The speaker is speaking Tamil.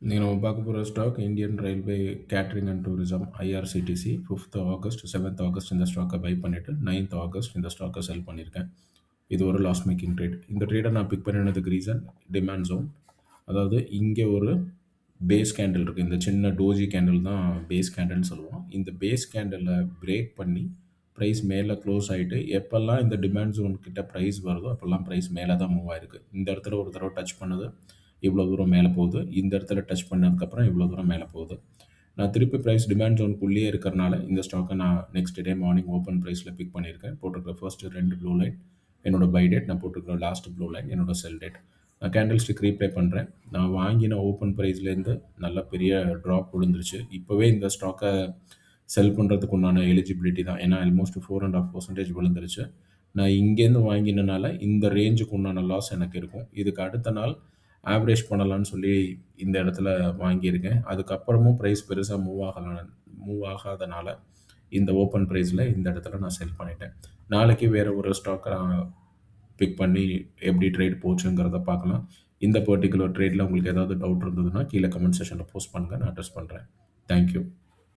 இன்னைக்கு நம்ம பார்க்க போகிற stock Indian railway catering and tourism IRCTC 5th August 7th August இந்த ஸ்டாக்கை பை பண்ணிவிட்டு 9th ஆகஸ்ட் இந்த ஸ்டாக்கை செல் பண்ணியிருக்கேன். இது ஒரு லாஸ் மேக்கிங் ட்ரேட். இந்த ட்ரேடை நான் பிக் பண்ணினதுக்கு ரீசன் டிமாண்ட் ஜோன். அதாவது இங்கே ஒரு பேஸ் கேண்டில் இருக்குது. இந்த சின்ன டோஜி கேண்டில் தான் பேஸ் கேண்டில்னு சொல்லுவோம். இந்த பேஸ் கேண்டிலை பிரேக் பண்ணி ப்ரைஸ் மேலே க்ளோஸ் ஆகிட்டு எப்போல்லாம் இந்த டிமாண்ட் ஜோன் கிட்ட ப்ரைஸ் வருதோ அப்போல்லாம் ப்ரைஸ் மேலே தான் மூவ் ஆயிருக்கு. இந்த இடத்துல ஒரு தடவை டச் பண்ணுது, இவ்வளோ தூரம் மேலே போகுது. இந்த இடத்துல டச் பண்ணதுக்கப்புறம் இவ்வளோ தூரம் மேலே போகுது. நான் திருப்பி ப்ரைஸ் டிமாண்ட் ஜோனுக்குள்ளேயே இருக்கிறனால இந்த ஸ்டாக்கை நான் நெக்ஸ்ட் டே மார்னிங் ஓப்பன் ப்ரைஸில் பிக் பண்ணியிருக்கேன். போட்டிருக்கிற ஃபர்ஸ்ட் 2 ப்ளூ லைன் என்னோட பை டேட், நான் போட்டிருக்கிற லாஸ்ட் ப்ளூ லைன் என்னோட செல் டேட். நான் கேண்டில் ஸ்டிக் ரீப்ளே பண்ணுறேன். நான் வாங்கின ஓப்பன் ப்ரைஸ்லேருந்து நல்ல பெரிய ட்ராப் விழுந்துருச்சு. இப்போவே இந்த ஸ்டாக்கை செல் பண்ணுறதுக்கு உண்டான எலிஜிபிலிட்டி தான். ஏன்னா ஆல்மோஸ்ட் 4.5% விழுந்துருச்சு. நான் இங்கேருந்து வாங்கினனால இந்த ரேஞ்சுக்கு உண்டான லாஸ் எனக்கு இருக்கும். இதுக்கு அடுத்த நாள் ஆவரேஜ் பண்ணலான்னு சொல்லி இந்த இடத்துல வாங்கியிருக்கேன். அதுக்கப்புறமும் ப்ரைஸ் பெருசாக மூவ் ஆகாதனால இந்த ஓப்பன் ப்ரைஸில் இந்த இடத்துல நான் செல் பண்ணிட்டேன். நாளைக்கு வேறு ஒரு ஸ்டாக்கை நான் பிக் பண்ணி எப்படி ட்ரேட் போச்சுங்கிறத பார்க்கலாம். இந்த பர்ட்டிகுலர் ட்ரேடில் உங்களுக்கு ஏதாவது டவுட் இருந்ததுன்னா கீழே கமெண்ட் செக்ஷனில் போஸ்ட் பண்ணுங்கள், நான் அட்ரஸ் பண்ணுறேன். தேங்க்யூ.